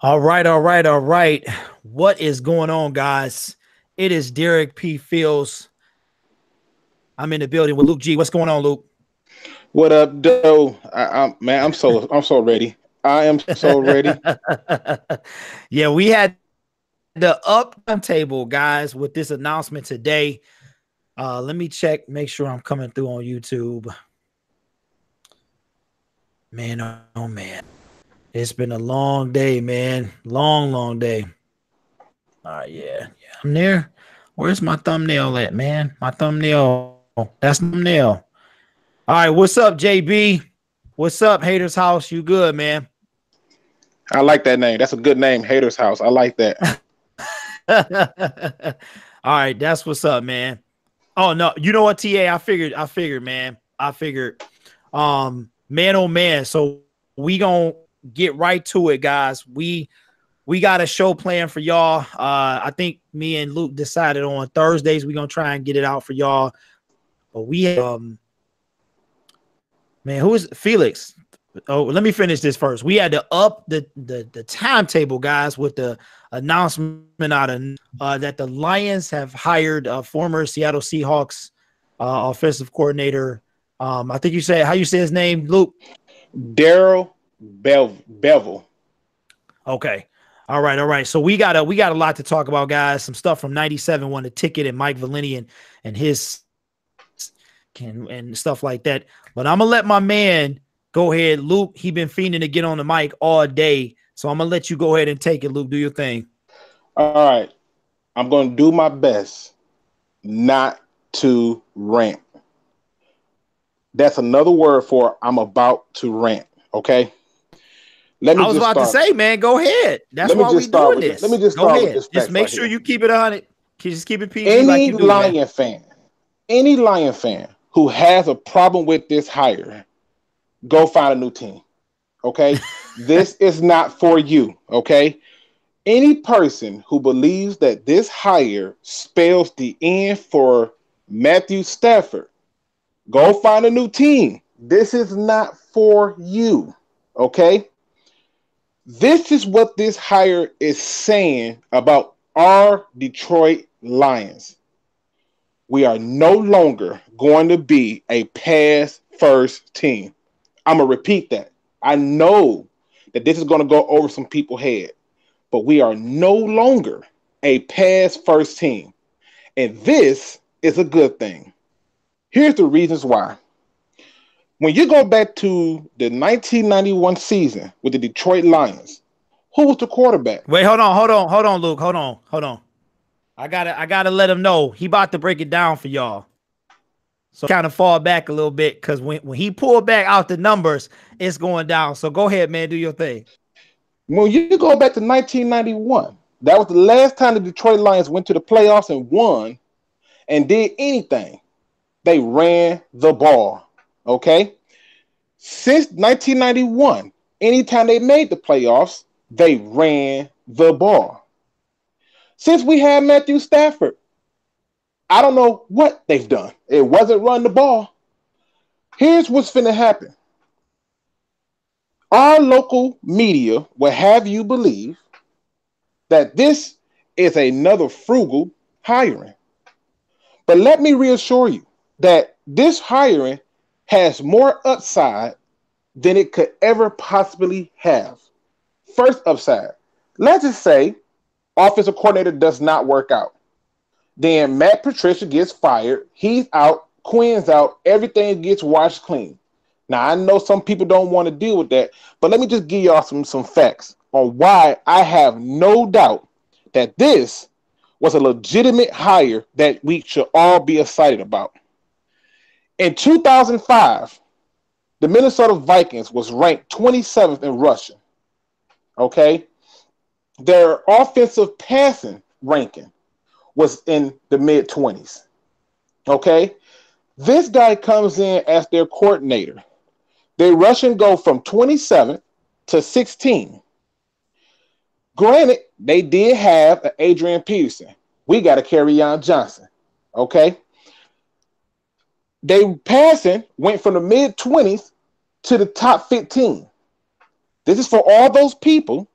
All right, all right, all right. What is going on, guys? It is Derek P. Fields. I'm in the building with Luke G. What's going on, Luke? What up, Doe? Man, I'm so ready. I am so ready. Yeah, we had the up table, guys, with this announcement today. Let me check, make sure I'm coming through on YouTube. Man, oh man. It's been a long day, man. Long day. All right, yeah. I'm there. Where's my thumbnail at, man? My thumbnail. That's the thumbnail. All right, what's up, JB? What's up, Haters House? You good, man? I like that name. That's a good name, Haters House. I like that. All right, that's what's up, man. Oh no, you know what, TA? I figured, man. I figured. Man, oh man. So we gonna get right to it, guys. We got a show planned for y'all. I think me and Luke decided on Thursdays we're gonna try and get it out for y'all. But we man, who is Felix? Oh, let me finish this first. We had to up the timetable, guys, with the announcement out of that the Lions have hired former Seattle Seahawks offensive coordinator. I think you say how you say his name, Luke. Darrell Bevell. Okay. All right. So we got a lot to talk about, guys. Some stuff from 97 won the ticket and Mike Valeni and his and stuff like that. But I'm gonna let my man go ahead, Luke. He been fiending to get on the mic all day. So I'm gonna let you go ahead and take it, Luke. Do your thing. All right. I'm going to do my best not to rant. That's another word for I'm about to rant. Okay. I was about to say, man, go ahead. That's why we doing this. Let me just go start ahead. with this. Just make sure you keep it 100. Just keep it PG Any like you do, Lion fan, any Lion fan who has a problem with this hire, go find a new team. Okay. This is not for you. Okay. Any person who believes that this hire spells the end for Matthew Stafford, go find a new team. This is not for you. Okay. This is what this hire is saying about our Detroit Lions. We are no longer going to be a pass first team. I'm going to repeat that. I know that this is going to go over some people's head, but we are no longer a pass first team. And this is a good thing. Here's the reasons why. When you go back to the 1991 season with the Detroit Lions, who was the quarterback? Wait, hold on, Luke. Hold on. I gotta let him know. He about to break it down for y'all. So kind of fall back a little bit because when he pulled back out the numbers, it's going down. So go ahead, man. Do your thing. When you go back to 1991, that was the last time the Detroit Lions went to the playoffs and won and did anything. They ran the ball. Okay? Since 1991, anytime they made the playoffs, they ran the ball. Since we had Matthew Stafford, I don't know what they've done. It wasn't run the ball. Here's what's finna happen. Our local media will have you believe that this is another frugal hiring. But let me reassure you that this hiring has more upside than it could ever possibly have. First upside, let's just say offensive coordinator does not work out. Then Matt Patricia gets fired. He's out. Quinn's out. Everything gets washed clean. Now, I know some people don't want to deal with that, but let me just give y'all some facts on why I have no doubt that this was a legitimate hire that we should all be excited about. In 2005, the Minnesota Vikings was ranked 27th in rushing. Okay? Their offensive passing ranking was in the mid-20s. Okay? This guy comes in as their coordinator. Their rushing go from 27 to 16. Granted, they did have an Adrian Peterson. We got a Kerryon Johnson. Okay? They passing went from the mid-20s to the top 15. This is for all those people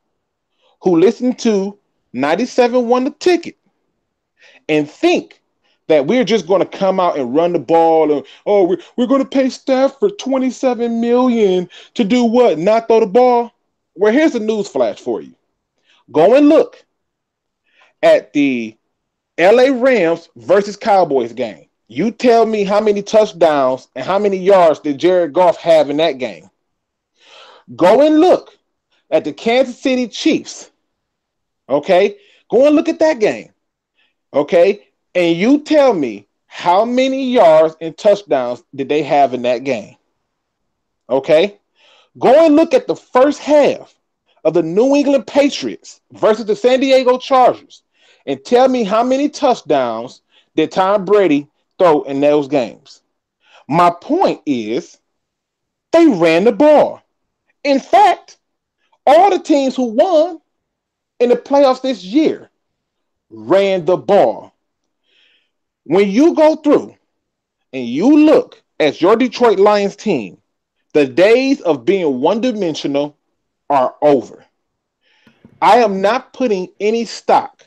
who listen to 97 won the ticket and think that we're just going to come out and run the ball and we're going to pay Stafford 27 million to do what? Not throw the ball? Well, here's a news flash for you. Go and look at the LA Rams versus Cowboys game. You tell me how many touchdowns and how many yards did Jared Goff have in that game. Go and look at the Kansas City Chiefs. Okay? Go and look at that game. Okay? And you tell me how many yards and touchdowns did they have in that game. Okay? Go and look at the first half of the New England Patriots versus the San Diego Chargers and tell me how many touchdowns did Tom Brady throw in those games. My point is they ran the ball. In fact, all the teams who won in the playoffs this year ran the ball. When you go through and you look at your Detroit Lions team, the days of being one-dimensional are over. I am not putting any stock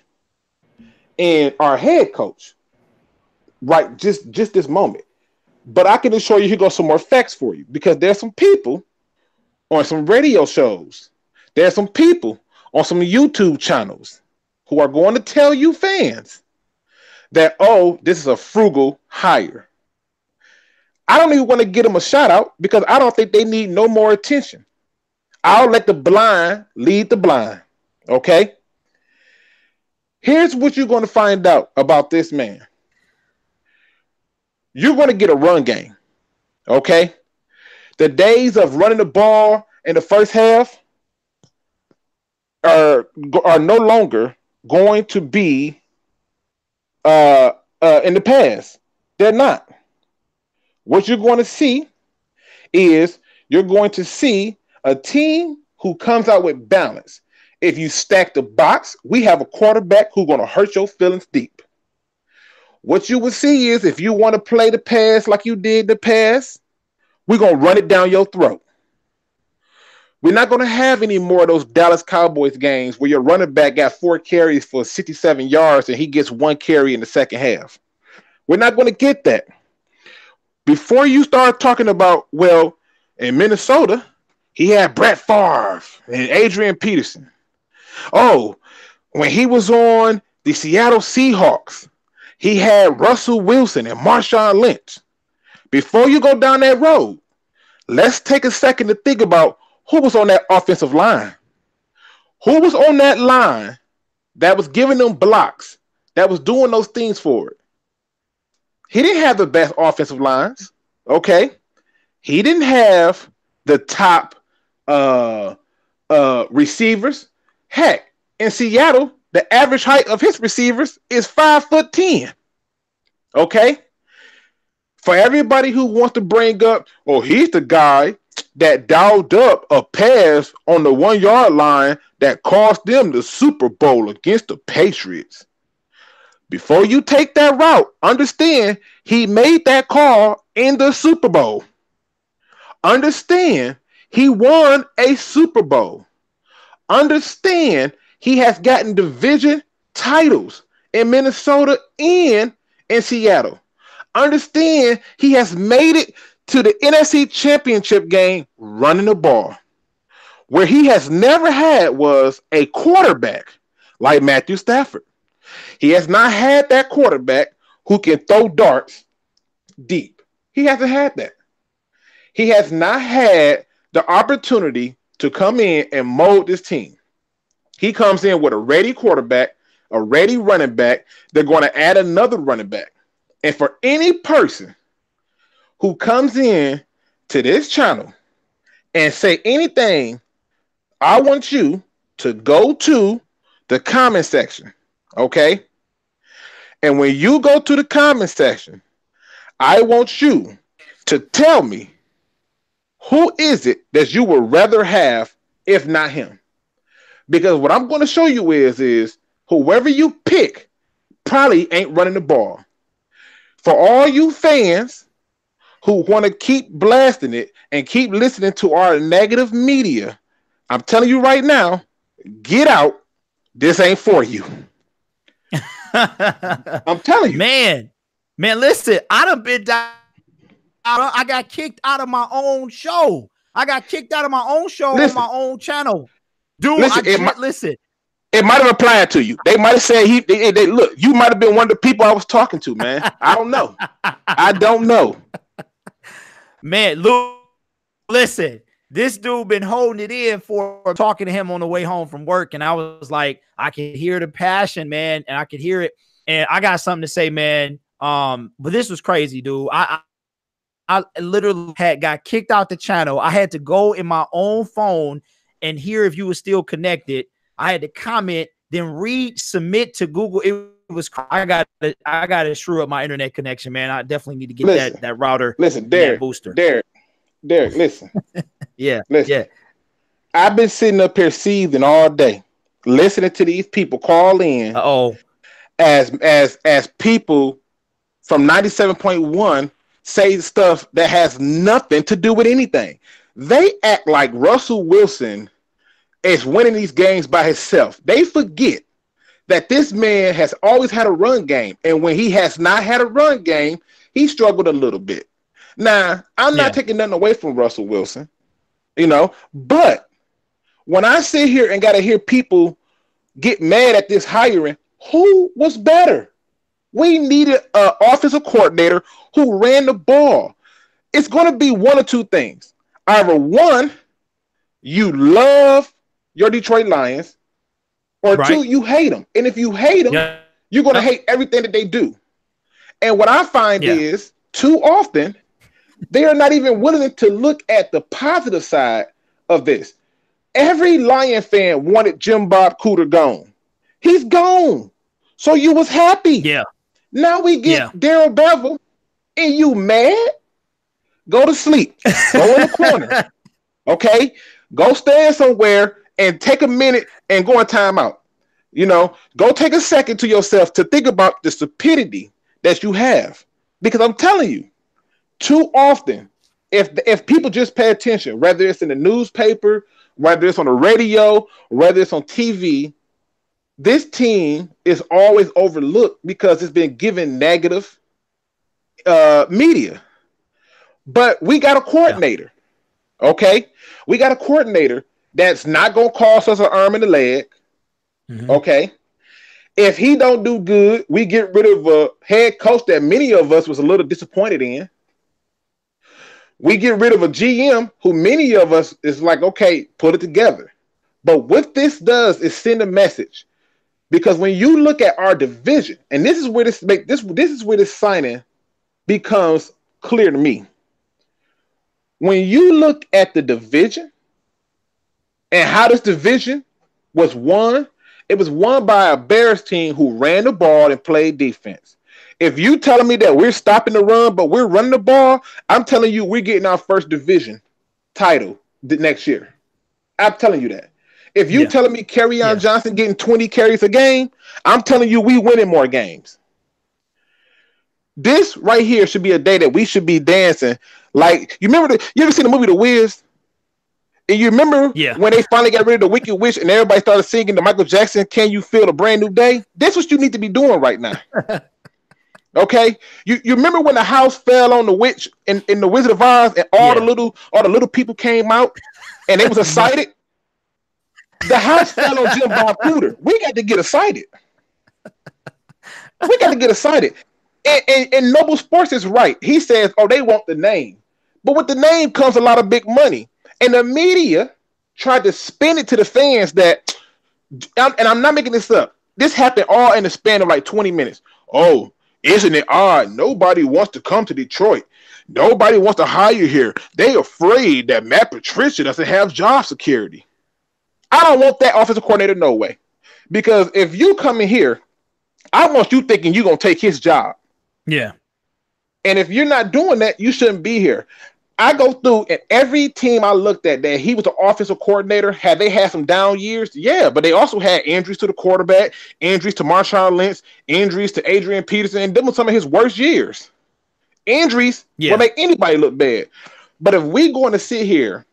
in our head coach right just this moment. But I can assure you, here goes some more facts for you, because there's some people on some radio shows, there's some people on some YouTube channels who are going to tell you fans that, oh, this is a frugal hire. I don't even want to get them a shout out because I don't think they need no more attention. I'll let the blind lead the blind. Okay? Here's what you're going to find out about this man. You're going to get a run game. Okay? The days of running the ball in the first half are no longer going to be in the past. They're not. What you're going to see is you're going to see a team who comes out with balance. If you stack the box, we have a quarterback who's going to hurt your feelings deep. What you will see is if you want to play the pass like you did the pass, we're going to run it down your throat. We're not going to have any more of those Dallas Cowboys games where your running back got 4 carries for 67 yards and he gets 1 carry in the second half. We're not going to get that. Before you start talking about, well, in Minnesota, he had Brett Favre and Adrian Peterson. Oh, when he was on the Seattle Seahawks, he had Russell Wilson and Marshawn Lynch. Before you go down that road, let's take a second to think about who was on that offensive line. Who was on that line that was giving them blocks, that was doing those things for it? He didn't have the best offensive lines, okay? He didn't have the top receivers. Heck, in Seattle, the average height of his receivers is 5'10". Okay? For everybody who wants to bring up, oh, he's the guy that dialed up a pass on the 1 yard line that cost them the Super Bowl against the Patriots. Before you take that route, understand he made that call in the Super Bowl. Understand he won a Super Bowl. Understand he has gotten division titles in Minnesota and in Seattle. Understand he has made it to the NFC Championship game running the ball. Where he has never had was a quarterback like Matthew Stafford. He has not had that quarterback who can throw darts deep. He hasn't had that. He has not had the opportunity to come in and mold this team. He comes in with a ready quarterback, a ready running back. They're going to add another running back. And for any person who comes in to this channel and say anything, I want you to go to the comment section, okay? And when you go to the comment section, I want you to tell me who is it that you would rather have if not him. Because what I'm going to show you is whoever you pick probably ain't running the ball. For all you fans who want to keep blasting it and keep listening to our negative media, I'm telling you right now, get out this ain't for you. I'm telling you. Man, listen, I done been down. I got kicked out of my own show. On my own channel. Dude, listen, it might have applied to you. They might have said they look, you might have been one of the people I was talking to, man. I don't know. I don't know. Man, look, listen, this dude been holding it in for talking to him on the way home from work. And I was like, I can hear the passion, man. And I could hear it. And I got something to say, man. But this was crazy, dude. I literally got kicked out the channel. I had to go in my own phone and hear if you were still connected. I had to comment, then submit to Google. It was, I got to screw up my internet connection, man. I definitely need to get that router. Listen, Derek, booster. Derek, listen. Yeah. I've been sitting up here seething all day, listening to these people call in. As people from 97.1 say stuff that has nothing to do with anything. They act like Russell Wilson is winning these games by himself. They forget that this man has always had a run game. And when he has not had a run game, he struggled a little bit. Now, I'm not taking nothing away from Russell Wilson, but when I sit here and got to hear people get mad at this hiring, who was better? We needed an offensive coordinator who ran the ball. It's going to be one or two things. Either one, you love your Detroit Lions, or two, you hate them. And if you hate them, you're going to hate everything that they do. And what I find is, too often, they are not even willing to look at the positive side of this. Every Lion fan wanted Jim Bob Cooter gone. He's gone. So you was happy. Yeah. Now we get Darrell Bevell, and you mad? Go to sleep. Go in the corner. Okay? Go stand somewhere and take a minute and go in timeout. Go take a second to yourself to think about the stupidity that you have. Because I'm telling you, too often, if people just pay attention, whether it's in the newspaper, whether it's on the radio, whether it's on TV, this team is always overlooked because it's been given negative media. But we got a coordinator, okay? We got a coordinator that's not going to cost us an arm and a leg, okay? If he don't do good, we get rid of a head coach that many of us was a little disappointed in. We get rid of a GM who many of us is like, okay, put it together. But what this does is send a message. Because when you look at our division, and this is where this signing becomes clear to me. When you look at the division and how this division was won, it was won by a Bears team who ran the ball and played defense. If you telling me that we're stopping the run, but we're running the ball, I'm telling you we're getting our first division title next year. I'm telling you that. If you telling me Kerryon Johnson getting 20 carries a game, I'm telling you we winning more games. This right here should be a day that we should be dancing. Like, you ever seen the movie The Wiz? And you remember when they finally got rid of the Wicked Witch and everybody started singing the Michael Jackson, Can You Feel a Brand New Day? That's what you need to be doing right now. Okay? You remember when the house fell on the witch in the Wizard of Oz and all the little people came out and they was excited? The house fell on Jim Bob Cooter. We got to get excited. And Noble Sports is right. He says, they want the name. But with the name comes a lot of big money. And the media tried to spin it to the fans that, and I'm not making this up, this happened all in the span of like 20 minutes. Oh, isn't it odd? Nobody wants to come to Detroit. Nobody wants to hire here. They afraid that Matt Patricia doesn't have job security. I don't want that offensive coordinator, no way. Because if you come in here, I want you thinking you're going to take his job. Yeah. And if you're not doing that, you shouldn't be here. I go through, and every team I looked at that he was an offensive coordinator, had they had some down years? Yeah, but they also had injuries to the quarterback, injuries to Marshawn Lynch, injuries to Adrian Peterson, and them were some of his worst years. Injuries will make anybody look bad. But if we're going to sit here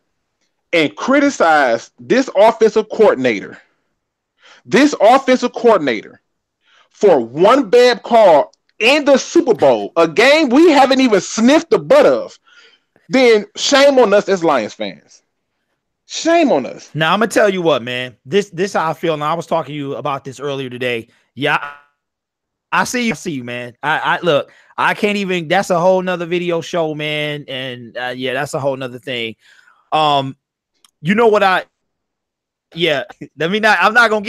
and criticize this offensive coordinator this offensive coordinator for one bad call in the Super Bowl, a game we haven't even sniffed the butt of, then shame on us as Lions fans. Shame on us. Now I'm gonna tell you what, man. This how I feel. And I was talking to you about this earlier today. Yeah, I see you. I see you, man. I look. I can't even. That's a whole nother video show, man. And yeah, that's a whole nother thing. You know what Yeah, let me not. I'm not gonna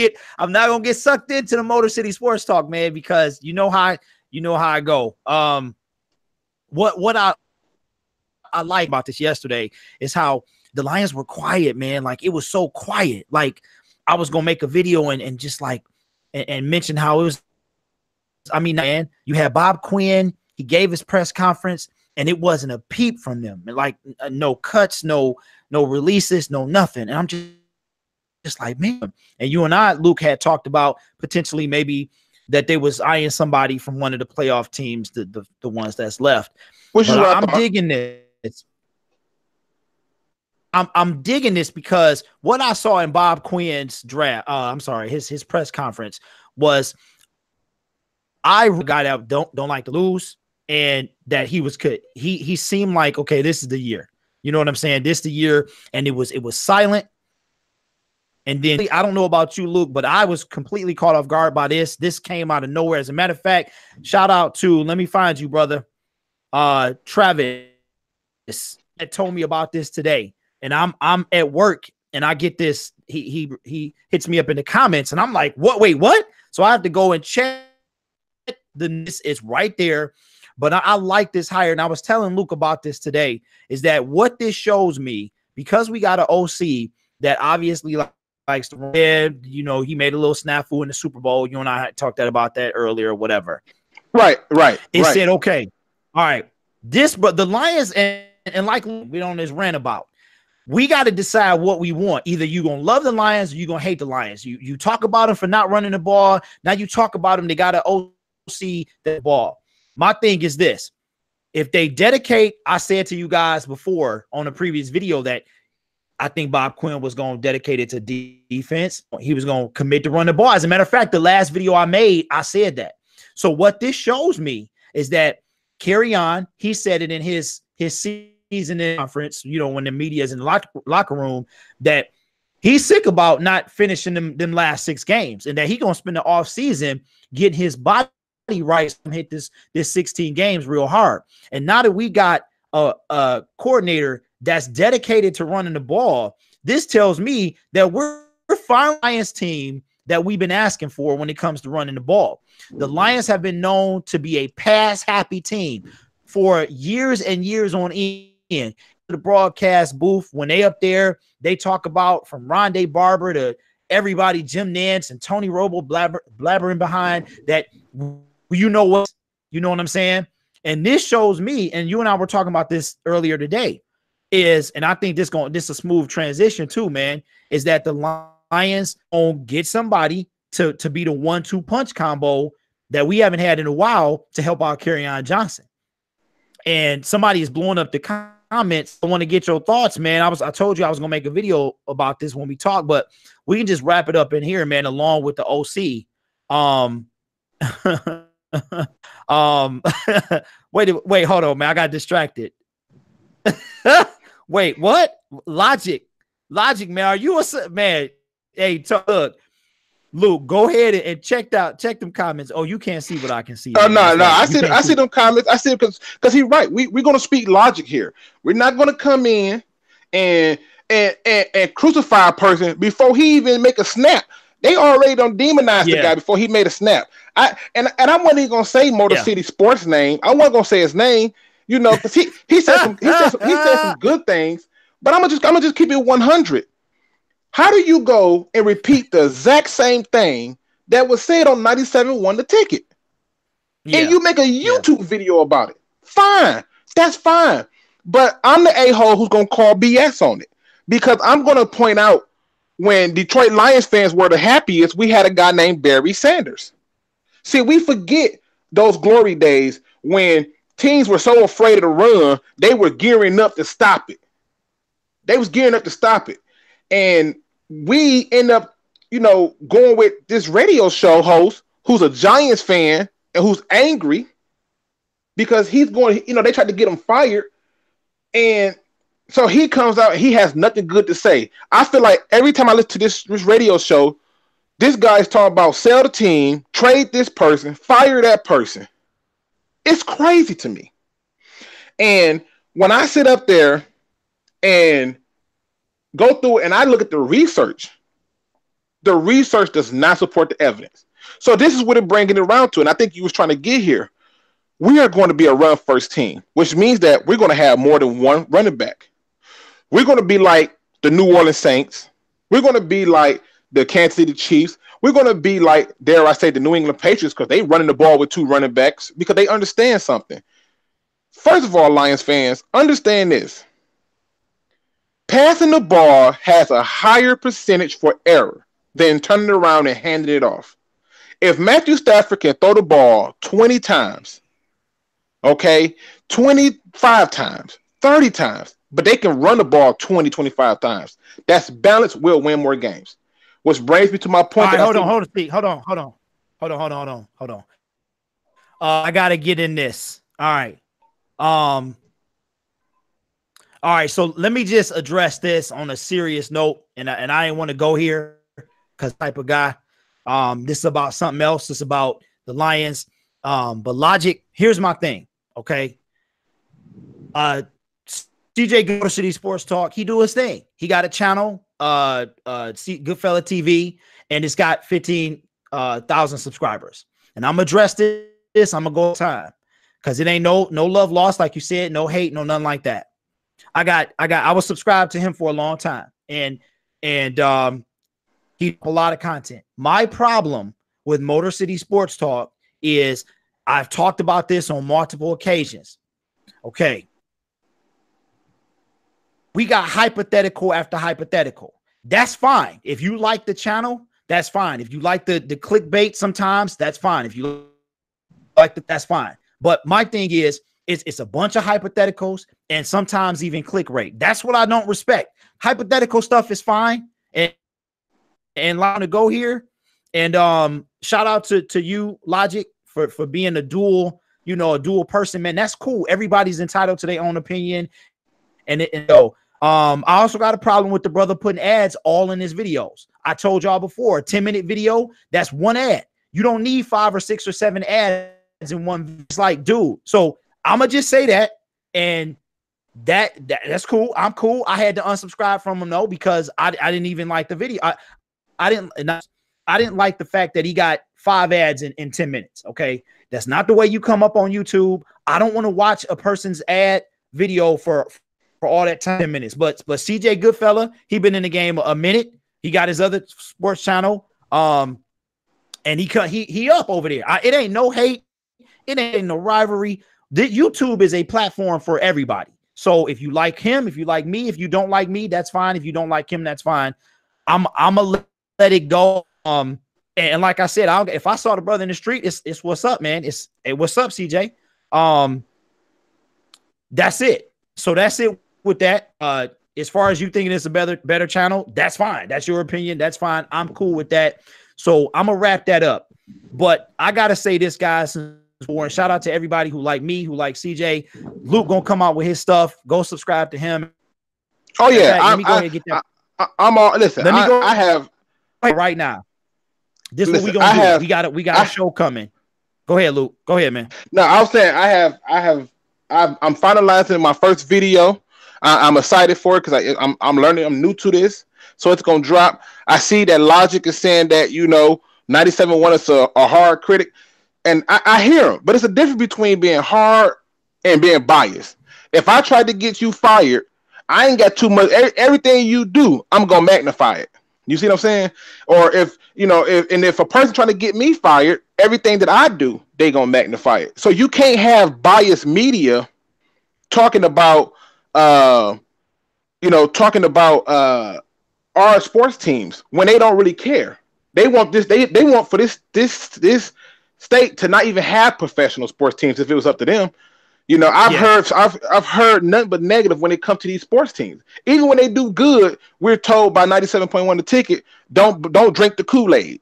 get sucked into the Motor City Sports Talk, man, because you know how I go. What I like about this yesterday is how the Lions were quiet, man. Like, it was so quiet. Like, I was gonna make a video and just like and mention how it was. I mean, man, you had Bob Quinn. He gave his press conference, and it wasn't a peep from them. Like, no cuts, no releases, no nothing. And I'm just like, man. And you and I, Luke, had talked about potentially maybe that they was eyeing somebody from one of the playoff teams, the ones that's left. Which is I'm digging this. I'm digging this because what I saw in Bob Quinn's his press conference was I got out don't like to lose, and that he was good. He seemed like, okay, this is the year. You know what I'm saying? This is the year, and it was silent. And then I don't know about you, Luke, but I was completely caught off guard by this. This came out of nowhere. As a matter of fact, shout out to, let me find you, brother. Travis that told me about this today. And I'm at work and I get this. He hits me up in the comments and I'm like, wait, what? So I have to go and check. This is right there. But I like this hire. And I was telling Luke about this today, is that what this shows me, because we got an OC that obviously likes to run, you know, he made a little snafu in the Super Bowl. You and I talked about that earlier or whatever. Right. It said, okay, all right, but the Lions and like we on this rant about, we got to decide what we want. Either you're going to love the Lions or you're going to hate the Lions. You talk about them for not running the ball. Now you talk about them. They got to OC the ball. My thing is this. If they dedicate, I said to you guys before on a previous video that I think Bob Quinn was going to dedicate it to defense. He was going to commit to run the ball. As a matter of fact, the last video I made, I said that. So what this shows me is that Kerryon, he said it in his season conference, you know, when the media is in the locker room, that he's sick about not finishing them last 6 games, and that he going to spend the off season getting his body right and hit this 16 games real hard. And now that we got a coordinator that's dedicated to running the ball, this tells me that we're fine Lions team that we've been asking for when it comes to running the ball. The Lions have been known to be a pass-happy team for years and years on end. The broadcast booth, when they up there, they talk about from Rondé Barber to everybody, Jim Nantz and Tony Romo blabbering behind that, you know what I'm saying? And this shows me, and you and I were talking about this earlier today, and I think this is a smooth transition too, man, is that the Lions gonna get somebody to be the 1-2 punch combo that we haven't had in a while to help out Kerryon Johnson. And somebody is blowing up the comments. I want to get your thoughts, man. I told you I was gonna make a video about this when we talk, but we can just wrap it up in here, man, along with the OC. Wait, hold on, man. I got distracted. Wait, what? Logic, man. Are you a man? Hey, look, Luke, go ahead and check them comments. Oh, you can't see what I can see. No. I see them comments. I see because he's right. We're gonna speak logic here. We're not gonna come in and crucify a person before he even make a snap. They already done demonized the guy before he made a snap. I wasn't even gonna say Motor City Sports name. I wasn't gonna say his name, you know, because he said some good things. But I'm gonna just keep it 100. How do you go and repeat the exact same thing that was said on 97.1 The Ticket? Yeah. And you make a YouTube video about it? Fine, that's fine. But I'm the a-hole who's gonna call BS on it, because I'm gonna point out when Detroit Lions fans were the happiest, we had a guy named Barry Sanders. See, we forget those glory days when teams were so afraid of the run, they were gearing up to stop it. And we end up going with this radio show host who's a Giants fan and who's angry because he's going, they tried to get him fired. And so he comes out and he has nothing good to say. I feel like every time I listen to this radio show, this guy's talking about sell the team, trade this person, fire that person. It's crazy to me. And when I sit up there and go through and I look at the research does not support the evidence. So this is what it bringing it around to. And I think you was trying to get here. We are going to be a run first team, which means that we're going to have more than one running back. We're going to be like the New Orleans Saints. We're going to be like the Kansas City Chiefs. We're going to be like, dare I say, the New England Patriots, because they running the ball with 2 running backs because they understand something. First of all, Lions fans, understand this. Passing the ball has a higher percentage for error than turning it around and handing it off. If Matthew Stafford can throw the ball 20 times, 25 times, 30 times, but they can run the ball 20, 25 times, that's balance, will win more games. Which brings me to my point. Right, hold on. I got to get in this. All right. So let me just address this on a serious note. And I didn't want to go here because type of guy. This is about something else. This is about the Lions. But Logic, here's my thing. Okay. CJ go to City Sports Talk. He do his thing. He got a channel, Goodfella TV, and it's got 15,000 subscribers. And I'm gonna address this. I'm gonna go time because it ain't no love lost, like you said, no hate, no nothing like that. I was subscribed to him for a long time, and he a lot of content. My problem with Motor City Sports Talk is I've talked about this on multiple occasions. Okay. We got hypothetical after hypothetical. That's fine. If you like the channel, that's fine. If you like the clickbait sometimes, that's fine. If you like that, that's fine. But my thing is, it's a bunch of hypotheticals and sometimes even click rate. That's what I don't respect. Hypothetical stuff is fine. And allowing to go here. And shout out to you, Logic, for being a dual person, man. That's cool. Everybody's entitled to their own opinion. I also got a problem with the brother putting ads all in his videos. I told y'all before, a 10-minute video, that's one ad. You don't need 5 or 6 or 7 ads in one. It's like, dude. So I'm gonna just say that, and that's cool. I'm cool. I had to unsubscribe from him though because I didn't even like the video. I didn't like the fact that he got 5 ads in 10 minutes. Okay, that's not the way you come up on YouTube. I don't want to watch a person's ad video for all that time, 10 minutes. But CJ Goodfella, he been in the game a minute. He got his other sports channel. And he up over there. It ain't no hate. It ain't no rivalry. YouTube is a platform for everybody. So if you like him, if you like me, if you don't like me, that's fine. If you don't like him, that's fine. I'm gonna let it go. And like I said, if I saw the brother in the street, it's what's up, man. What's up, CJ? That's it. So that's it with that. As far as you thinking it's a better channel, that's fine. That's your opinion. That's fine. I'm cool with that. So I'm gonna wrap that up. But I gotta say this, guys. And shout out to everybody who like me, who like CJ. Luke gonna come out with his stuff. Go subscribe to him. Oh yeah, let me go ahead and get that. I'm all listen. Let me go. I have right now. This is what we gonna do. We got a show coming. Go ahead, Luke. Go ahead, man. No, I was saying I'm finalizing my first video. I'm excited for it because I'm learning. I'm new to this, so it's gonna drop. I see that Logic is saying that 97.1 is a hard critic, and I hear him. But it's a difference between being hard and being biased. If I tried to get you fired, I ain't got too much. Everything you do, I'm gonna magnify it. You see what I'm saying? Or if a person trying to get me fired, everything that I do, they gonna magnify it. So you can't have biased media talking about our sports teams when they don't really care. They want this. They want for this state to not even have professional sports teams if it was up to them. You know, I've heard nothing but negative when it comes to these sports teams. Even when they do good, we're told by 97.1 The Ticket, don't drink the Kool-Aid.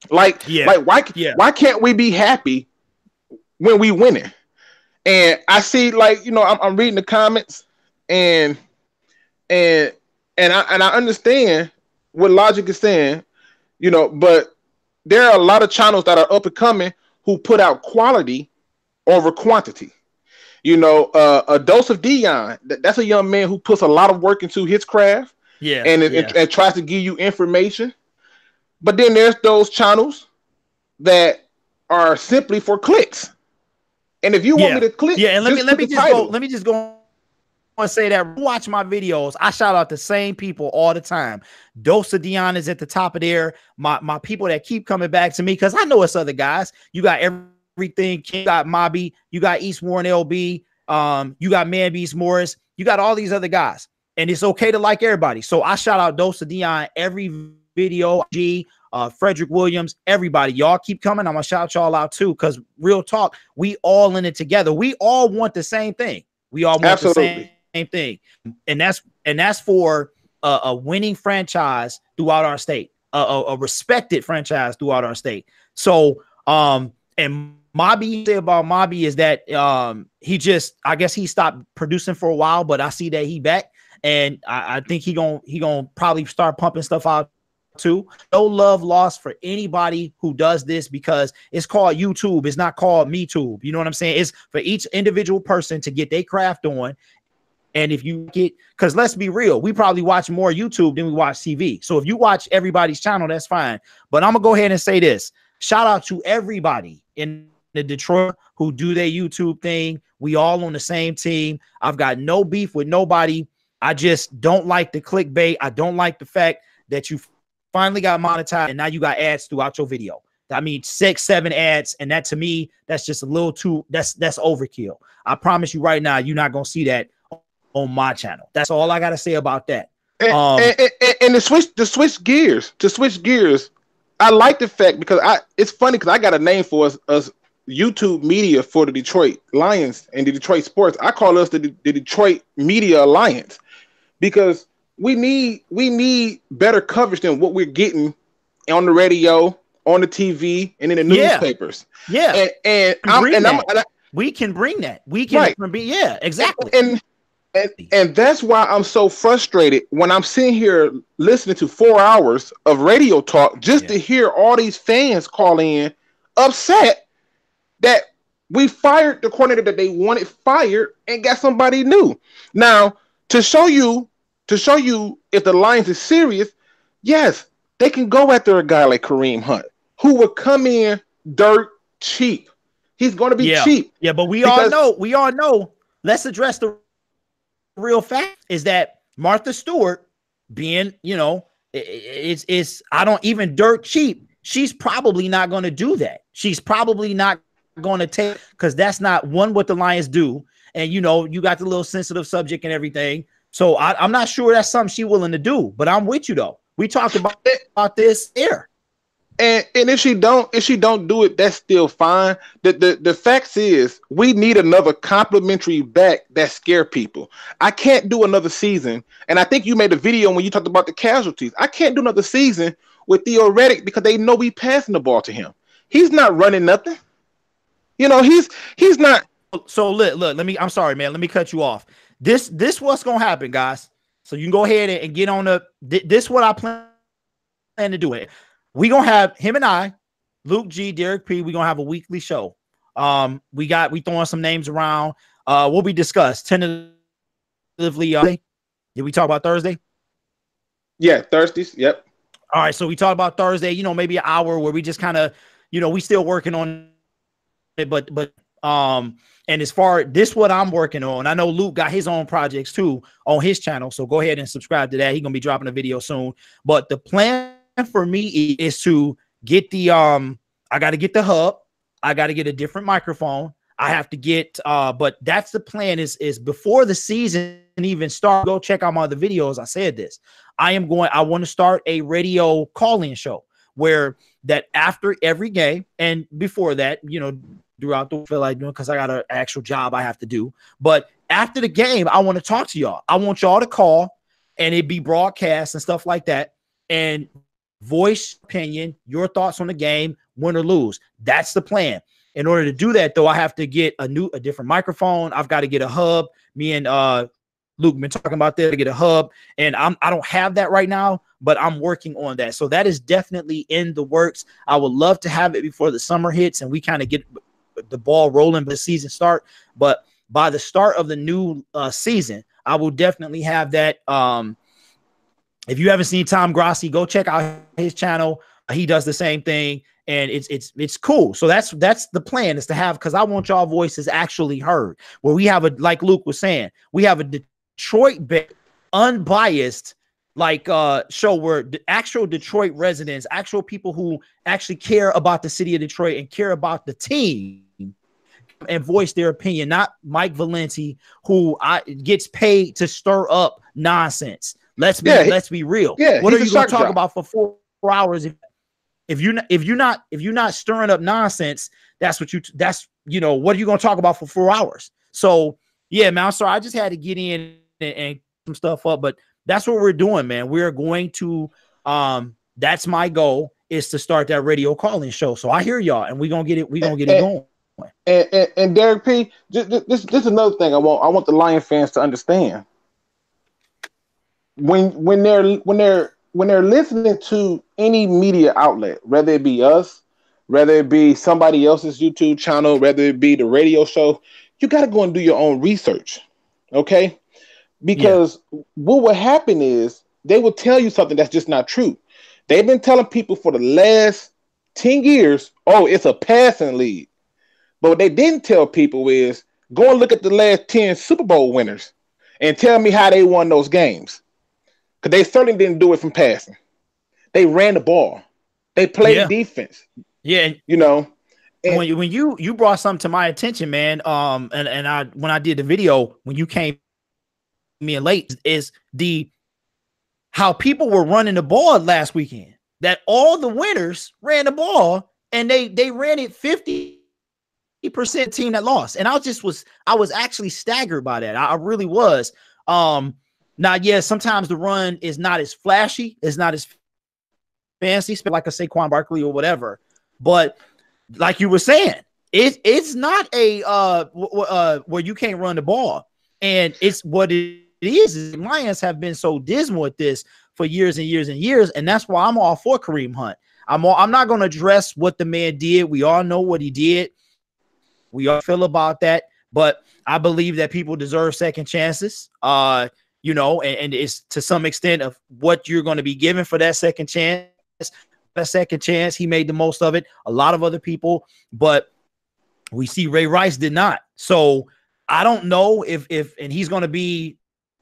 Like why can't we be happy when we winning? And I see, like, you know, I'm reading the comments, and I understand what Logic is saying, you know, but there are a lot of channels that are up and coming who put out quality over quantity. You know, a dose of Dion, that's a young man who puts a lot of work into his craft, and tries to give you information. But then there's those channels that are simply for clicks. And if you want me to click, and let me just go and say that, watch my videos. I shout out the same people all the time. Dose of Dion is at the top of there. My people that keep coming back to me, because I know it's other guys. You got everything. You got Mobby, you got East Warren LB, you got Man Beast Morris, you got all these other guys, and it's okay to like everybody. So I shout out Dose of Dion every video. Frederick Williams, everybody, y'all keep coming. I'm gonna shout y'all out too, because real talk, we all in it together. We all want the same thing. We all want the same thing, and that's for a winning franchise throughout our state, a respected franchise throughout our state. So, and Mobby, say about Mobby is that I guess he stopped producing for a while, but I see that he back, and I think he gonna probably start pumping stuff out too. No love lost for anybody who does this, because it's called YouTube. It's not called MeTube. You know what I'm saying? It's for each individual person to get their craft on. And if you get, because let's be real, we probably watch more YouTube than we watch TV. So if you watch everybody's channel, that's fine. But I'm gonna go ahead and say this. Shout out to everybody in the Detroit who do their YouTube thing. We all on the same team. I've got no beef with nobody. I just don't like the clickbait. I don't like the fact that you finally got monetized and now you got ads throughout your video. I mean, 6-7 ads, and that, to me, that's just a little too, that's overkill. I promise you right now, you're not gonna see that on my channel. That's all I gotta say about that. And to switch gears, I like the fact, because it's funny because I got a name for us YouTube media for the Detroit Lions and the Detroit sports. I call us the Detroit Media Alliance, because we need better coverage than what we're getting on the radio, on the TV, and in the newspapers. Yeah. We can bring that. We can exactly. And that's why I'm so frustrated when I'm sitting here listening to 4 hours of radio talk just to hear all these fans call in upset that we fired the coordinator that they wanted fired and got somebody new. Now, to show you if the Lions is serious, yes, they can go after a guy like Kareem Hunt, who would come in dirt cheap. He's going to be cheap. Yeah, but we all know. Let's address the real fact is that Martha Stewart, being, you know, it's I don't even dirt cheap. She's probably not going to do that. She's probably not going to take, because that's not what the Lions do. And, you know, you got the little sensitive subject and everything. So I'm not sure that's something she's willing to do, but I'm with you though. We talked about this here. And if she don't do it, that's still fine. The fact is, we need another complimentary back that scare people. I can't do another season, and I think you made a video when you talked about the casualties. I can't do another season with Theo Reddick because they know we passing the ball to him. He's not running nothing. You know, he's not. So look, I'm sorry, man. Let me cut you off. This what's gonna happen, guys. So you can go ahead and get on this what I plan to do it. We gonna have him and I, Luke G, Derek P. We gonna have a weekly show. We throwing some names around. What we discussed tentatively. Did we talk about Thursday? Yeah, Thursdays. Yep. All right, so we talked about Thursday. You know, maybe an hour where we just kind of, you know, we still working on it, but and as far as this, what I'm working on, I know Luke got his own projects too on his channel. So go ahead and subscribe to that. He's gonna be dropping a video soon. But the plan for me is to get the I got to get the hub. I got to get a different microphone. I have to get but that's the plan is before the season even start. Go check out my other videos. I said this. I want to start a radio call-in show where that after every game and before that, you know, throughout the feel like doing because I got an actual job I have to do. But after the game, I want to talk to y'all. I want y'all to call and it be broadcast and stuff like that. And voice opinion, your thoughts on the game, win or lose. That's the plan. In order to do that, though, I have to get a different microphone. I've got to get a hub. Me and Luke been talking about that to get a hub, and I don't have that right now, but I'm working on that. So that is definitely in the works. I would love to have it before the summer hits and we kind of get the ball rolling the season start. But by the start of the new season, I will definitely have that. If you haven't seen Tom Grassi, go check out his channel. He does the same thing, and it's cool. So that's the plan, is to have, because I want y'all voices actually heard. Where we have like Luke was saying, we have a Detroit unbiased show where the actual Detroit residents, actual people who actually care about the city of Detroit and care about the team and voice their opinion, not Mike Valenti, who gets paid to stir up nonsense. Let's be real. Yeah, what are you going to talk about for 4 hours if you're not stirring up nonsense? What are you going to talk about for 4 hours? So yeah, man, I'm sorry, I just had to get in and some stuff up, but that's what we're doing, man. We're going to that's my goal, is to start that radio calling show. So I hear y'all, and we're gonna get it going. And Derek P, this is another thing I want the Lion fans to understand. When they're listening to any media outlet, whether it be us, whether it be somebody else's YouTube channel, whether it be the radio show, you got to go and do your own research, okay? Because what will happen is they will tell you something that's just not true. They've been telling people for the last 10 years, oh, it's a passing league. But what they didn't tell people is, go and look at the last 10 Super Bowl winners and tell me how they won those games. Because they certainly didn't do it from passing. They ran the ball. They played defense. Yeah. You know. And when you brought something to my attention, man, and I when I did the video, when you came me in late, is how people were running the ball last weekend. That all the winners ran the ball, and they ran it 50% team that lost. And I was actually staggered by that. I really was. Now, sometimes the run is not as flashy, it's not as fancy, like a Saquon Barkley or whatever. But like you were saying, it's not a where you can't run the ball. And it's what it is the Lions have been so dismal at this for years and years and years. And that's why I'm all for Kareem Hunt. I'm not going to address what the man did. We all know what he did. We all feel about that. But I believe that people deserve second chances. And it's to some extent of what you're going to be given for that second chance. That second chance, he made the most of it. A lot of other people, but we see Ray Rice did not. So I don't know if he's going to be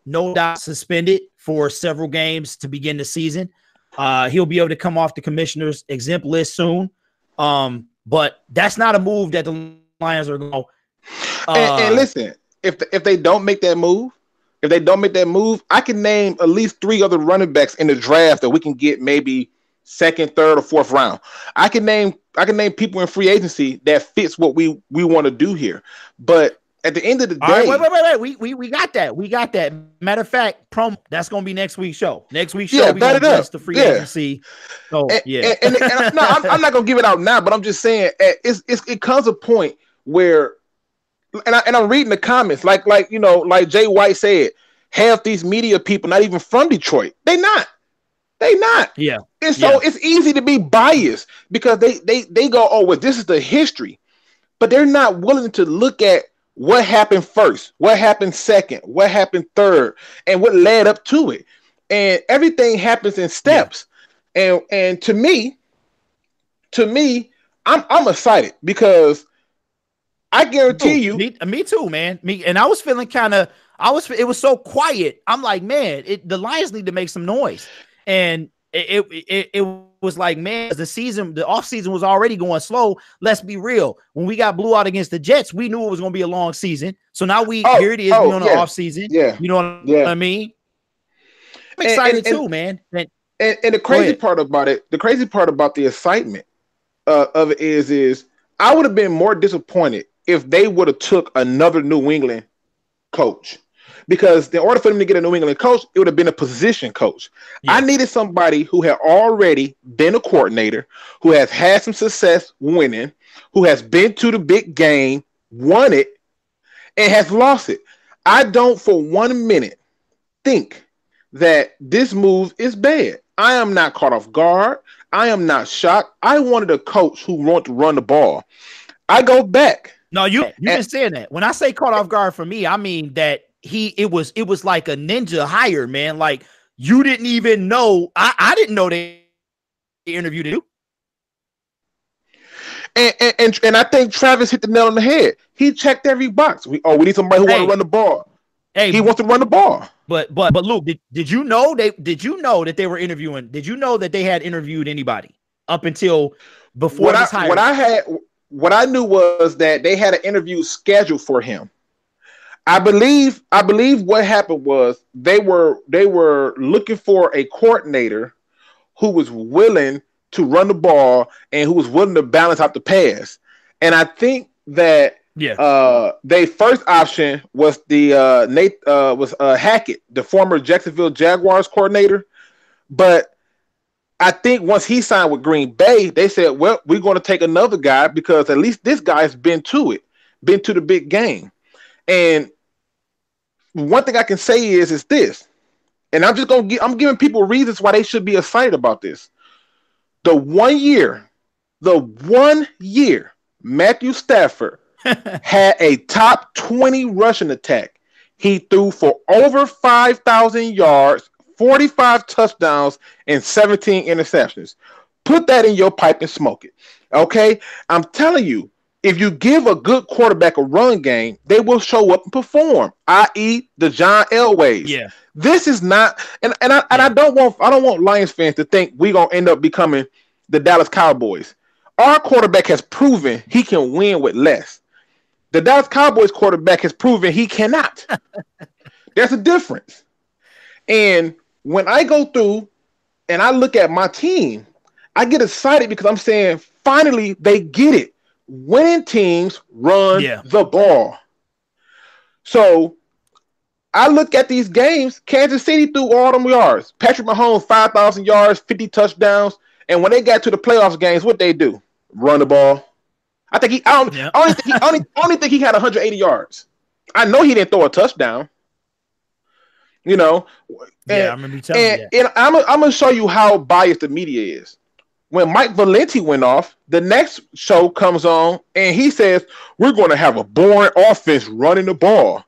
no doubt suspended for several games to begin the season. He'll be able to come off the commissioner's exempt list soon. But that's not a move that the Lions are going to. And listen, if they don't make that move, I can name at least 3 other running backs in the draft that we can get maybe second, third, or fourth round. I can name people in free agency that fits what we want to do here. But at the end of the day, wait. We got that. We got that. Matter of fact, that's going to be next week's show. Next week's show, we're going to address the free agency. So, And no, I'm not going to give it out now, but I'm just saying it comes a point where, and I'm reading the comments, like Jay White said, half these media people not even from Detroit. They not. Yeah. And so it's easy to be biased because they go, oh, well, this is the history. But they're not willing to look at what happened first, what happened second, what happened third, and what led up to it. And everything happens in steps. Yeah. And to me, I'm excited because I guarantee you. Me too, man. And I was feeling it was so quiet. I'm like, man, the Lions need to make some noise. And it was like, man, the off season was already going slow. Let's be real. When we got blew out against the Jets, we knew it was going to be a long season. So now here it is. We're on the off season. Yeah. You know what I mean? I'm excited too, man. And the crazy part about it, the crazy part about the excitement of it is I would have been more disappointed if they would have took another New England coach. Because in order for them to get a New England coach, it would have been a position coach. Yeah. I needed somebody who had already been a coordinator, who has had some success winning, who has been to the big game, won it, and has lost it. I don't for 1 minute think that this move is bad. I am not caught off guard. I am not shocked. I wanted a coach who wanted to run the ball. I go back. No, you've been saying that. When I say caught off guard for me, I mean that it was like a ninja hire, man. Like you didn't even know. I didn't know they interviewed you. And I think Travis hit the nail on the head. He checked every box. We need somebody who wants to run the ball. Hey, he wants to run the ball. But Luke, did you know that they were interviewing? Did you know that they had interviewed anybody up until before this hire? What I knew was that they had an interview scheduled for him. I believe what happened was they were looking for a coordinator who was willing to run the ball and who was willing to balance out the pass. And I think that their first option was Hackett, the former Jacksonville Jaguars coordinator. But I think once he signed with Green Bay, they said, well, we're going to take another guy because at least this guy's been to the big game. And one thing I can say is this, and I'm giving people reasons why they should be excited about this. The one year Matthew Stafford had a top 20 rushing attack. He threw for over 5,000 yards, 45 touchdowns, and 17 interceptions. Put that in your pipe and smoke it. Okay? I'm telling you, if you give a good quarterback a run game, they will show up and perform, i.e. the John Elways. Yeah. This is not, I don't want Lions fans to think we're gonna end up becoming the Dallas Cowboys. Our quarterback has proven he can win with less. The Dallas Cowboys quarterback has proven he cannot. There's a difference. And when I go through and I look at my team, I get excited because I'm saying finally they get it. Winning teams run the ball. So I look at these games. Kansas City threw all them yards. Patrick Mahomes, 5,000 yards, 50 touchdowns. And when they got to the playoffs games, what they do? Run the ball. I only think he had 180 yards. I know he didn't throw a touchdown. You know. I remember you telling me that. And I'm gonna show you how biased the media is. When Mike Valenti went off, the next show comes on and he says, we're going to have a boring offense running the ball.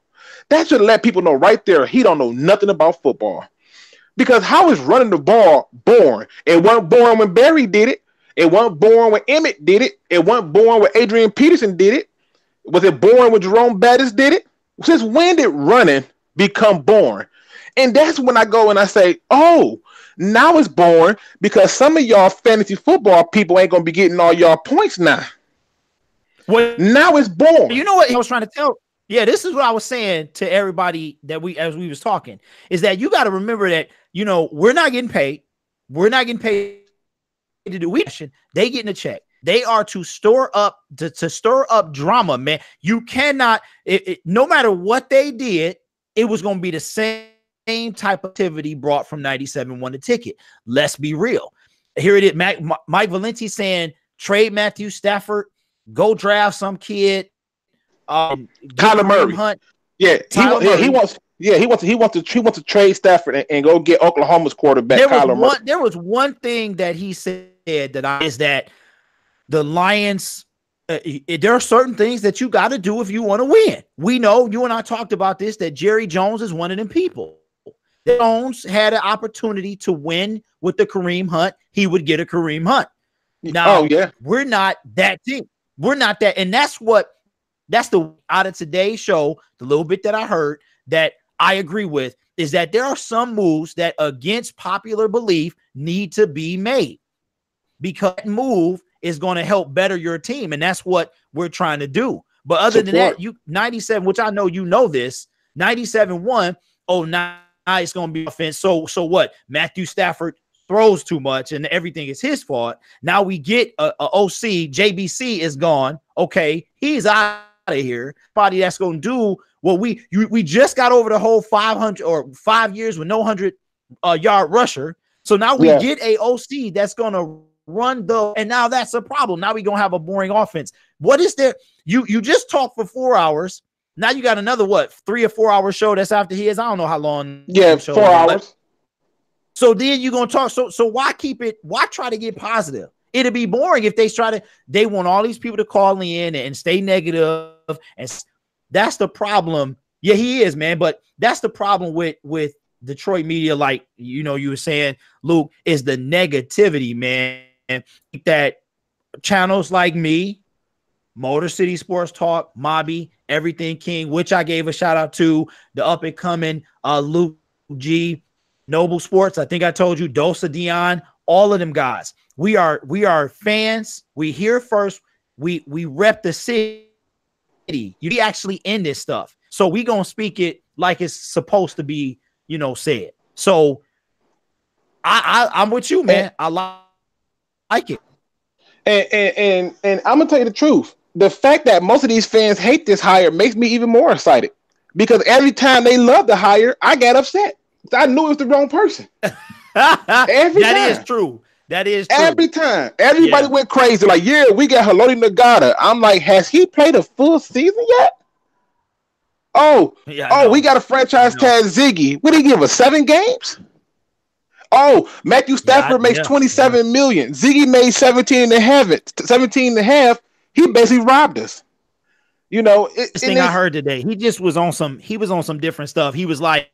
That should let people know right there he don't know nothing about football. Because how is running the ball boring? It wasn't boring when Barry did it. It wasn't boring when Emmett did it. It wasn't boring when Adrian Peterson did it. Was it boring when Jerome Bettis did it? Since when did running become boring? And that's when I go and I say, oh, now it's boring because some of y'all fantasy football people ain't going to be getting all y'all points now. Well, now it's boring. You know what I was trying to tell? Yeah, this is what I was saying to everybody as we was talking, is that you got to remember that, we're not getting paid. We're not getting paid to do it. They getting a check. They are to stir up drama, man. You cannot, no matter what they did, it was going to be the same type of activity brought from 97 won the ticket. Let's be real. Here it is. Mike Valenti saying trade Matthew Stafford, go draft some kid. Kyler Murray. Hunt. Yeah, he wants to trade Stafford and go get Oklahoma's quarterback. There was one thing that he said is that the Lions. There are certain things that you got to do if you want to win. We know, you and I talked about this, that Jerry Jones is one of them people. Jones had an opportunity to win with the Kareem Hunt. He would get a Kareem Hunt. Now, we're not that team. We're not that. And that's the out of today's show, the little bit that I heard that I agree with is that there are some moves that against popular belief need to be made because that move is going to help better your team. And that's what we're trying to do. But other than that, 97, which I know this, 97 won. Oh, now it's going to be offense. So what? Matthew Stafford throws too much and everything is his fault. Now we get a OC. JBC is gone. okay, he's out of here. Body that's going to do what we just got over the whole 500 or 5 years with no 100-yard rusher. So now we get a OC that's going to run and now that's a problem. Now we're going to have a boring offense. What is there? You just talked for 4 hours. Now you got another, 3 or 4 hour show that's after his. I don't know how long. Yeah, 4 hours. So then you're going to talk. So why keep it? Why try to get positive? It'd be boring if they want all these people to call in and stay negative. And that's the problem. Yeah, he is, man. But that's the problem with Detroit media. Like, you were saying, Luke, is the negativity, man. That channels like me, Motor City Sports Talk, Mobby, Everything King, which I gave a shout out to, the up and coming Luke G, Noble Sports. I think I told you, Dosa Dion, all of them guys. We are fans. We hear first. We rep the city. You actually in this stuff. So we gonna speak it like it's supposed to be, said. So I'm with you, man. I like it. And I'm gonna tell you the truth. The fact that most of these fans hate this hire makes me even more excited, because every time they love the hire, I got upset. I knew it was the wrong person. Every time. That is true. That is true. Every time. Everybody went crazy. Like, yeah, we got Haloti Ngata. I'm like, has he played a full season yet? We got a franchise tag Ziggy. What did he give us? 7 games? Oh, Matthew Stafford makes $27 million. Ziggy made 17 and a half. He basically robbed us. This thing I heard today, he was on some different stuff. He was like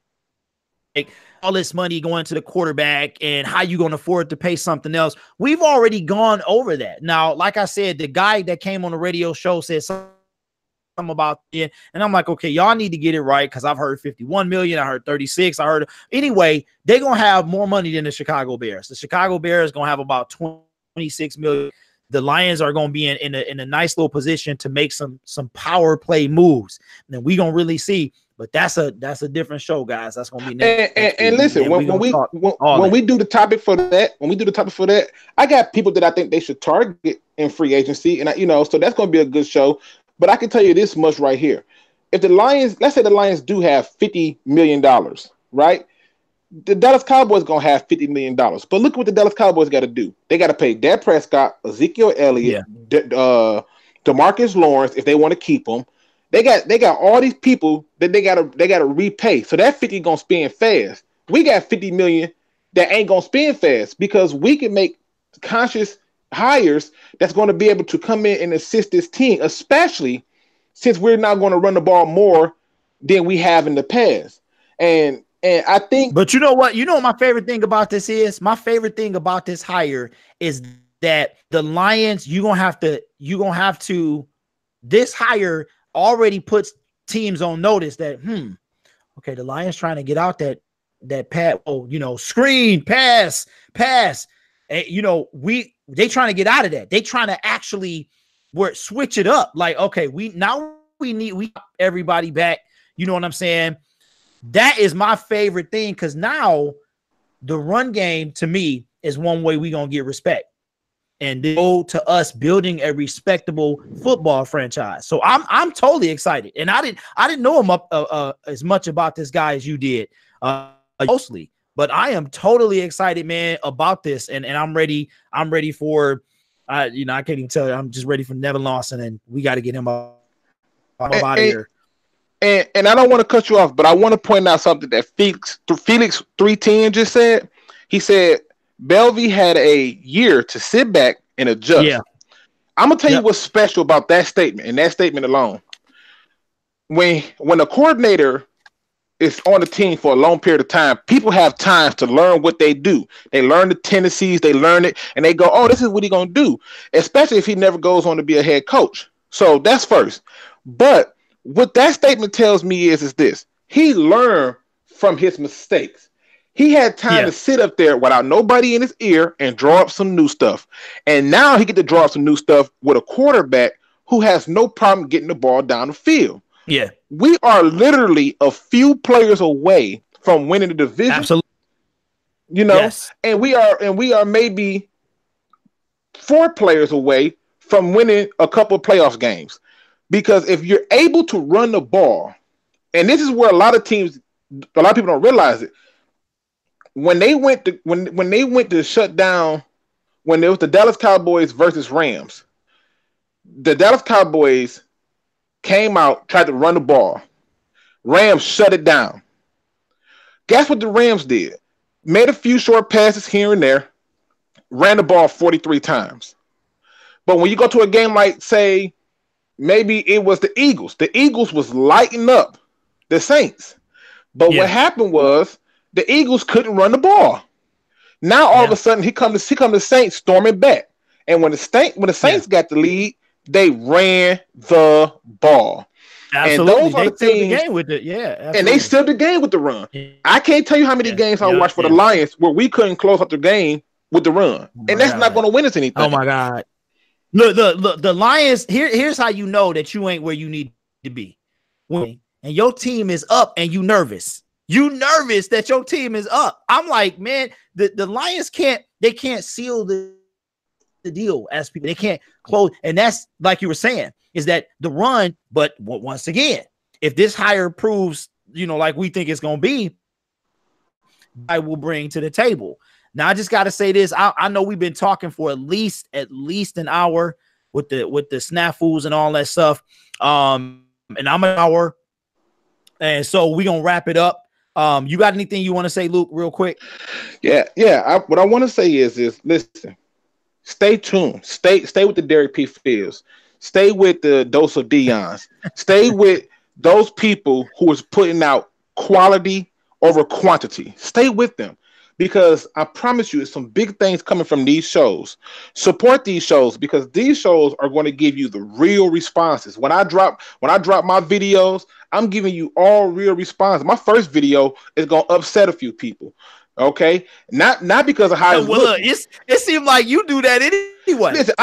all this money going to the quarterback and how you going to afford to pay something else. We've already gone over that. Now, like I said, the guy that came on the radio show said something about it, and I'm like, okay, y'all need to get it right, because I've heard 51 million, I heard 36, I heard anyway. They're gonna have more money than the Chicago Bears. The Chicago Bears gonna have about 26 million. The Lions are gonna be in a nice little position to make some power play moves. And then we gonna really see. But that's a different show, guys. That's gonna be next. And listen, when we do the topic for that, I got people that I think they should target in free agency, and so that's gonna be a good show. But I can tell you this much right here: if the Lions, let's say the Lions do have $50 million, right? The Dallas Cowboys gonna have $50 million. But look what the Dallas Cowboys got to do. They got to pay Dak Prescott, Ezekiel Elliott, DeMarcus Lawrence if they want to keep them. They got all these people that they gotta repay. So that 50 gonna spend fast. We got 50 million that ain't gonna spend fast, because we can make conscious hires that's going to be able to come in and assist this team, especially since we're not going to run the ball more than we have in the past. And I think, but you know what my favorite thing about this is? My favorite thing about this hire is that the Lions, you're gonna have to this hire already puts teams on notice that okay, the Lions trying to get out that screen pass, and they trying to get out of that. They trying to actually switch it up. Like, okay, we need everybody back. You know what I'm saying? That is my favorite thing, because now the run game to me is one way we gonna get respect, and they go to us building a respectable football franchise. So I'm totally excited, and I didn't know him as much about this guy as you did, mostly. But I am totally excited, man, about this, and I'm ready. I'm ready for, I can't even tell you. I'm just ready for Nevin Lawson, and we got to get him out of here. And I don't want to cut you off, but I want to point out something that Felix 310 just said. He said Bellevue had a year to sit back and adjust. Yeah. I'm gonna tell you what's special about that statement, and that statement alone. When a coordinator is on the team for a long period of time, people have time to learn what they do. They learn the tendencies, they learn it, and they go, oh, this is what he's going to do, especially if he never goes on to be a head coach. So that's first. But what that statement tells me is this: he learned from his mistakes. He had time to sit up there without nobody in his ear and draw up some new stuff. And now he get to draw up some new stuff with a quarterback who has no problem getting the ball down the field. Yeah. We are literally a few players away from winning the division. Absolutely. And we are maybe 4 players away from winning a couple of playoff games. Because if you're able to run the ball, and this is where a lot of teams, a lot of people don't realize it. When they went to shut down, when it was the Dallas Cowboys versus Rams, the Dallas Cowboys came out, tried to run the ball. Rams shut it down. Guess what the Rams did? Made a few short passes here and there, ran the ball 43 times. But when you go to a game like, say, maybe it was the Eagles was lighting up the Saints. But what happened was the Eagles couldn't run the ball. Now all of a sudden he comes the Saints storming back. And when the Saints got the lead, they ran the ball. Absolutely. And those are the teams, the game with it. Yeah, absolutely. And they sealed the game with the run. I can't tell you how many games I watched for the Lions where we couldn't close up the game with the run. And that's not going to win us anything. Oh my God. Look, the Lions, here's how you know that you ain't where you need to be. And your team is up and you nervous. You nervous that your team is up. I'm like, man, the Lions can't seal the deal as people. They can't close. And that's like you were saying, is that the run. But once again, if this hire proves, like we think it's going to be, I will bring to the table. Now, I just got to say this. I know we've been talking for at least an hour with the snafus and all that stuff. And I'm an hour. And so we're going to wrap it up. You got anything you want to say, Luke, real quick? Yeah. What I want to say is listen, stay tuned. Stay with the Derek P. Fields. Stay with the Dose of Dion's. Stay with those people who is putting out quality over quantity. Stay with them. Because I promise you, it's some big things coming from these shows. Support these shows because these shows are going to give you the real responses. When I drop my videos, I'm giving you all real responses. My first video is going to upset a few people. Okay, not because of how it looks. It seemed like you do that anyway. Listen,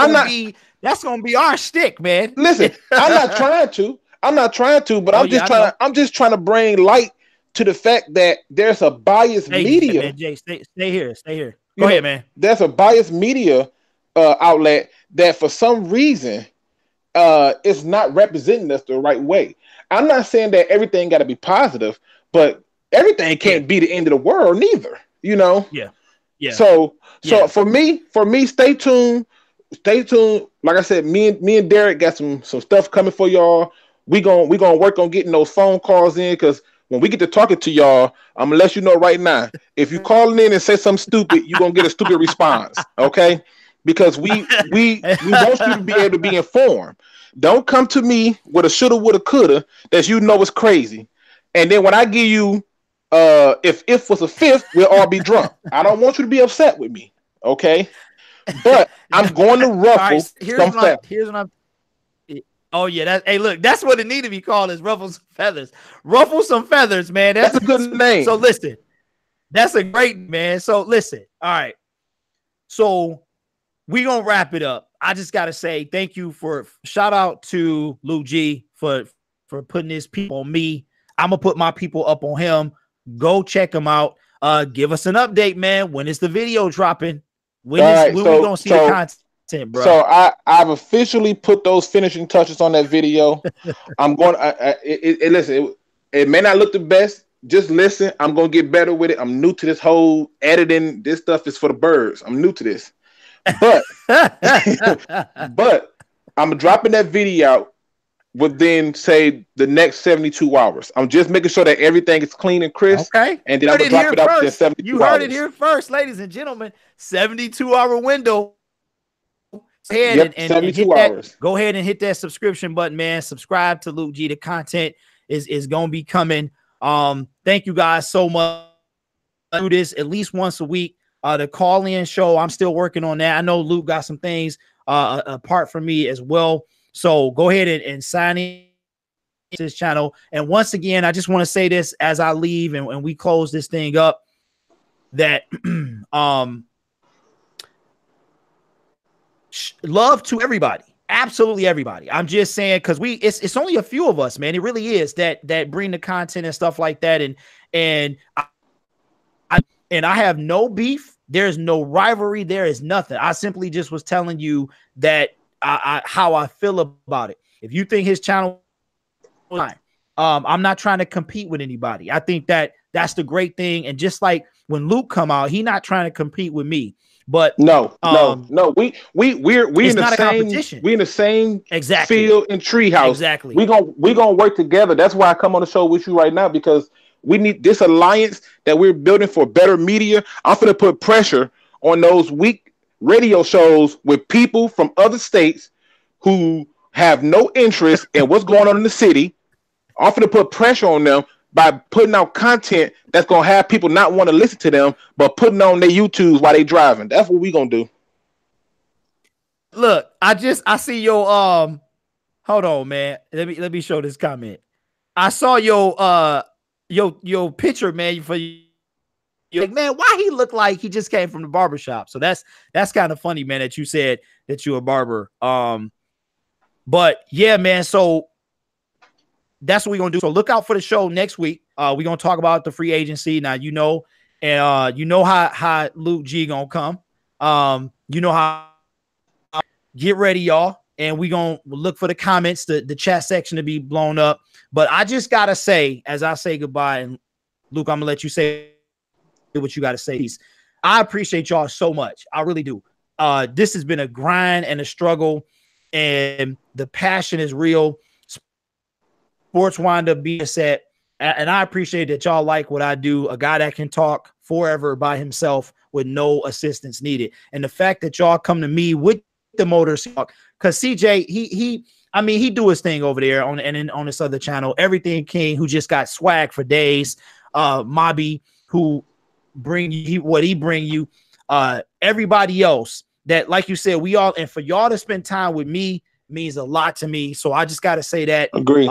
that's going to be our shtick, man. Listen, I'm not trying to, but I'm just trying to bring light to the fact that there's a biased media. Man, Jay, stay here. Go ahead, man. There's a biased media outlet that for some reason is not representing us the right way. I'm not saying that everything got to be positive, but everything can't be the end of the world neither, Yeah. So for me, stay tuned. Like I said, me and Derek got some stuff coming for y'all. We gonna work on getting those phone calls in because when we get to talking to y'all, I'm gonna let you know right now. If you calling in and say something stupid, you're gonna get a stupid response. Okay? Because we want you to be able to be informed. Don't come to me with a shoulda, woulda, coulda that is crazy. And then when I give you if was a fifth, we'll all be drunk. I don't want you to be upset with me. Okay? But I'm going to ruffle some feathers. Oh yeah, look, that's what it need to be called is ruffle some feathers. Ruffle some feathers, man. That's a good name. So listen, that's a great man. So listen, all right. So we gonna wrap it up. I just gotta say thank you shout out to Luke G for putting his people on me. I'm gonna put my people up on him. Go check him out. Give us an update, man. When is the video dropping? When we gonna see the content, bro? So I've officially put those finishing touches on that video. I'm going. Listen. It may not look the best. Just listen. I'm gonna get better with it. I'm new to this whole editing. This stuff is for the birds. I'm new to this, but I'm dropping that video out within say the next 72 hours. I'm just making sure that everything is clean and crisp. Okay. And then I'm gonna drop it out within 72 hours. You heard it here first, ladies and gentlemen. 72-hour window. Go ahead and hit hours. Go ahead and hit that subscription button, man. Subscribe to Luke G. The content is gonna be coming. Thank you guys so much. I do this at least once a week. The call-in show, I'm still working on that. I know Luke got some things apart from me as well. So go ahead and sign in to this channel. And once again, I just want to say this as I leave and we close this thing up, that love to everybody. Absolutely everybody. I'm just saying because it's only a few of us, man. It really is that bring the content and stuff like that. And I have no beef. There's no rivalry. There is nothing. I simply just was telling you that how I feel about it. If you think his channel, I'm not trying to compete with anybody. I think that's the great thing. And just like when Luke come out, he not trying to compete with me. But no. We're in the same. We in the same field and treehouse. Exactly. We gonna work together. That's why I come on the show with you right now, because we need this alliance that we're building for better media. I'm gonna put pressure on those weak radio shows with people from other states who have no interest in what's going on in the city. I'm gonna put pressure on them by putting out content that's gonna have people not want to listen to them, but putting on their YouTubes while they driving. That's what we gonna do. Look, I see your hold on, man. Let me show this comment. I saw your picture, man. For you, like, man, why he look like he just came from the barbershop? So that's kind of funny, man, that you said that you're a barber. But yeah, man. So that's what we're gonna do. So look out for the show next week. We're gonna talk about the free agency. Now you know how Luke G gonna come. You know how. Get ready, y'all, and we're gonna look for the comments, the chat section to be blown up. But I just gotta say, as I say goodbye, and Luke, I'm gonna let you say what you gotta say. I appreciate y'all so much. I really do. This has been a grind and a struggle, and the passion is real. Sports wind up being set, and I appreciate that y'all like what I do. A guy that can talk forever by himself with no assistance needed, and the fact that y'all come to me with the motors, because CJ, he do his thing over there on this other channel. Everything King, who just got swag for days. Mobby, who bring you what he bring you. Everybody else that, like you said, we all, and for y'all to spend time with me means a lot to me. So I just got to say that. Agree.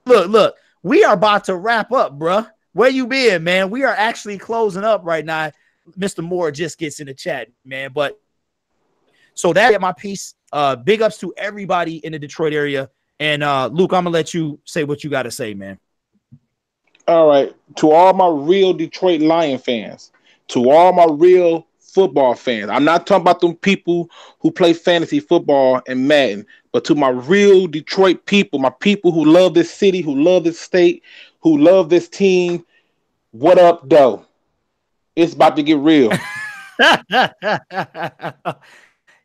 Look, we are about to wrap up, bruh. Where you been, man? We are actually closing up right now. Mr. Moore just gets in the chat, man. But so that's my piece. Big ups to everybody in the Detroit area. And Luke, I'm gonna let you say what you got to say, man. All right. To all my real Detroit Lion fans, to all my real football fans, I'm not talking about them people who play fantasy football and Madden, but to my real Detroit people, my people who love this city, who love this state, who love this team. What up, though? It's about to get real.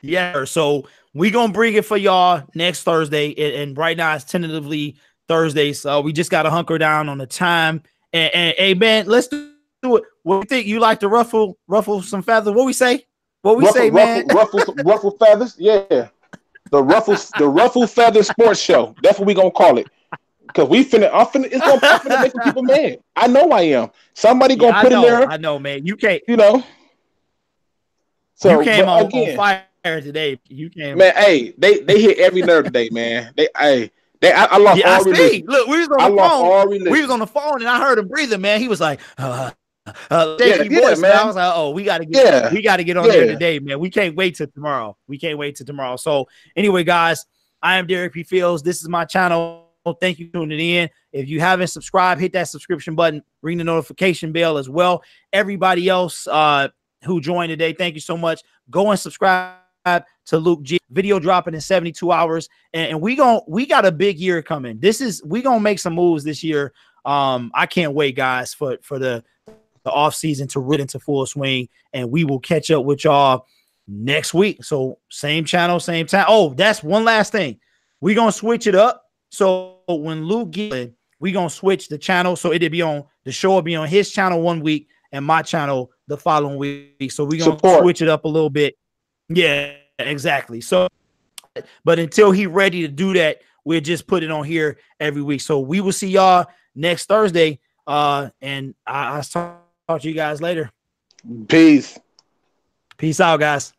Yeah, so we gonna bring it for y'all next Thursday, and right now it's tentatively Thursday, so we just gotta hunker down on the time. And hey, man, let's do it. What do you think? You like to ruffle some feathers? What we say? What we say, man? Ruffle feathers? Yeah, the ruffle feathers sports show. That's what we gonna call it. Because I'm finna make some people mad. I know I am. Somebody gonna put in there. I know, man. You can't. So you came on fire today. You came, man. Hey, they hit every nerve today, man. I lost all religion. Look, we was on the phone. We was on the phone, and I heard him breathing, man. He was like, shaky voice, man. I was like, oh, we gotta get on there today, man. We can't wait till tomorrow. So anyway, guys, I am Derek P. Fields. This is my channel. Thank you for tuning in. If you haven't subscribed, hit that subscription button, ring the notification bell as well. Everybody else who joined today, thank you so much. Go and subscribe to Luke G. Video dropping in 72 hours. And we got a big year coming. We gonna make some moves this year. I can't wait, guys, for the off season to rid into full swing, and we will catch up with y'all next week. So same channel, same time. Oh, that's one last thing. We're gonna switch it up. So when Luke gets, we gonna switch the channel. So it'll be on the show will be on his channel one week and my channel the following week. So we're gonna switch it up a little bit. Yeah, exactly. So, but until he's ready to do that, we'll just put it on here every week. So we will see y'all next Thursday. And I'll talk to you guys later. Peace. Peace out, guys.